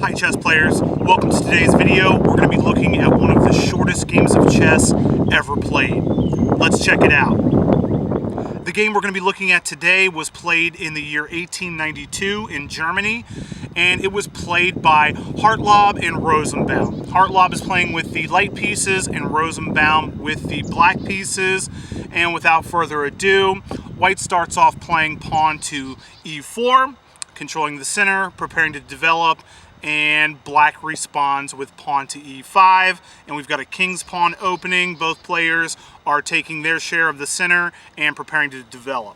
Hi chess players, welcome to today's video. We're going to be looking at one of the shortest games of chess ever played. Let's check it out. The game we're going to be looking at today was played in the year 1892 in Germany, and it was played by Hartlaub and Rosenbaum. Hartlaub is playing with the light pieces and Rosenbaum with the black pieces, and without further ado, white starts off playing pawn to e4, controlling the center, preparing to develop, and black responds with pawn to e5, and we've got a king's pawn opening. Both players are taking their share of the center and preparing to develop.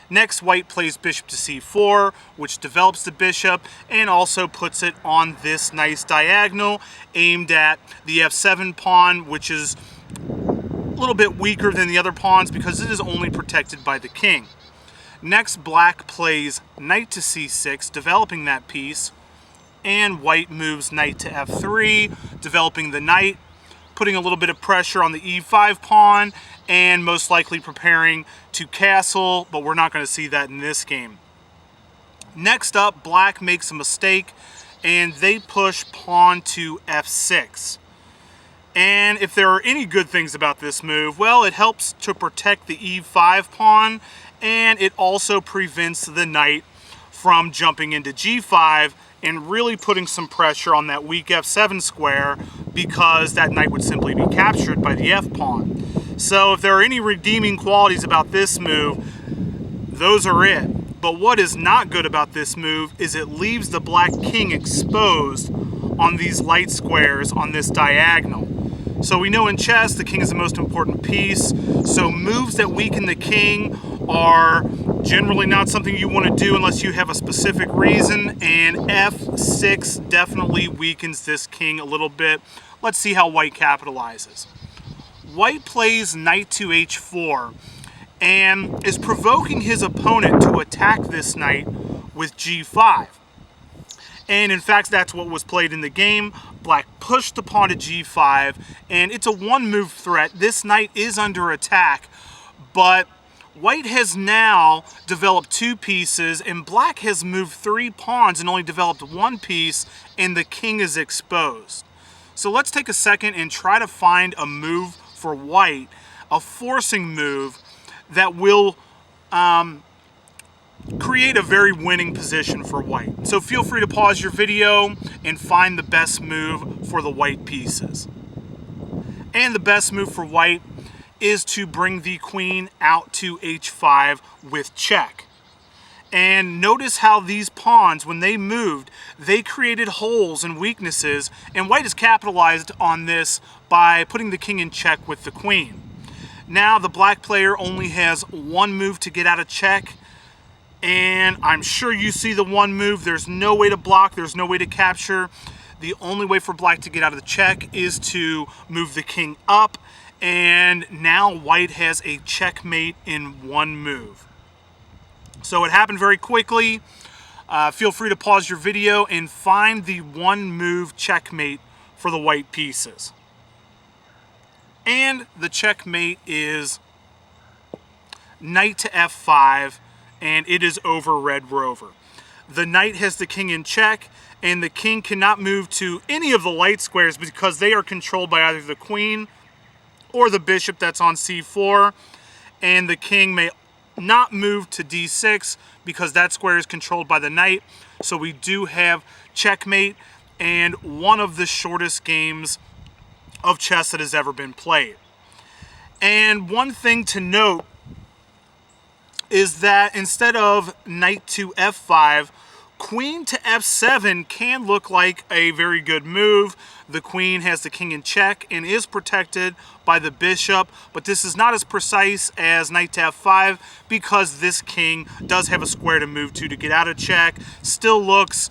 Next, white plays bishop to c4, which develops the bishop and also puts it on this nice diagonal aimed at the f7 pawn, which is a little bit weaker than the other pawns because it is only protected by the king. Next, black plays knight to c6, developing that piece, and white moves knight to f3, developing the knight, putting a little bit of pressure on the e5 pawn, and most likely preparing to castle, but we're not going to see that in this game. Next up, black makes a mistake, and they push pawn to f6. And if there are any good things about this move, well, it helps to protect the e5 pawn, and it also prevents the knight from jumping into g5 and really putting some pressure on that weak f7 square, because that knight would simply be captured by the f-pawn. So if there are any redeeming qualities about this move, those are it. But what is not good about this move is it leaves the black king exposed on these light squares on this diagonal. So we know in chess the king is the most important piece, so moves that weaken the king are generally not something you want to do unless you have a specific reason, and f6 definitely weakens this king a little bit. Let's see how white capitalizes. White plays knight to h4 and is provoking his opponent to attack this knight with g5. And in fact, that's what was played in the game. Black pushed the pawn to g5, and it's a one-move threat. This knight is under attack, but white has now developed two pieces, and black has moved three pawns and only developed one piece, and the king is exposed. So let's take a second and try to find a move for white, a forcing move that will create a very winning position for white. So feel free to pause your video and find the best move for the white pieces. And the best move for white is to bring the queen out to h5 with check. And notice how these pawns, when they moved, they created holes and weaknesses, and white has capitalized on this by putting the king in check with the queen. Now the black player only has one move to get out of check, and I'm sure you see the one move. There's no way to block, there's no way to capture. The only way for black to get out of the check is to move the king up, and now white has a checkmate in one move. So it happened very quickly. Feel free to pause your video and find the one move checkmate for the white pieces. And the checkmate is knight to f5, and it is over Red Rover. The knight has the king in check, and the king cannot move to any of the light squares because they are controlled by either the queen or the bishop that's on c4, and the king may not move to d6 because that square is controlled by the knight. So we do have checkmate, and one of the shortest games of chess that has ever been played. And one thing to note is that instead of knight to f5, queen to f7 can look like a very good move. The queen has the king in check and is protected by the bishop, but this is not as precise as knight to f5 because this king does have a square to move to get out of check. Still looks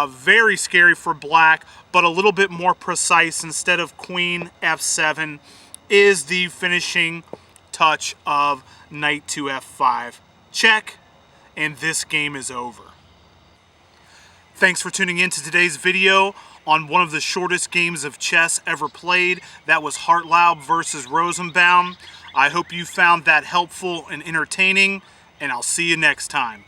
very scary for black, but a little bit more precise. Instead of queen f7 is the finishing touch of knight to f5. Check, and this game is over. Thanks for tuning in to today's video on one of the shortest games of chess ever played. That was Hartlaub versus Rosenbaum. I hope you found that helpful and entertaining, and I'll see you next time.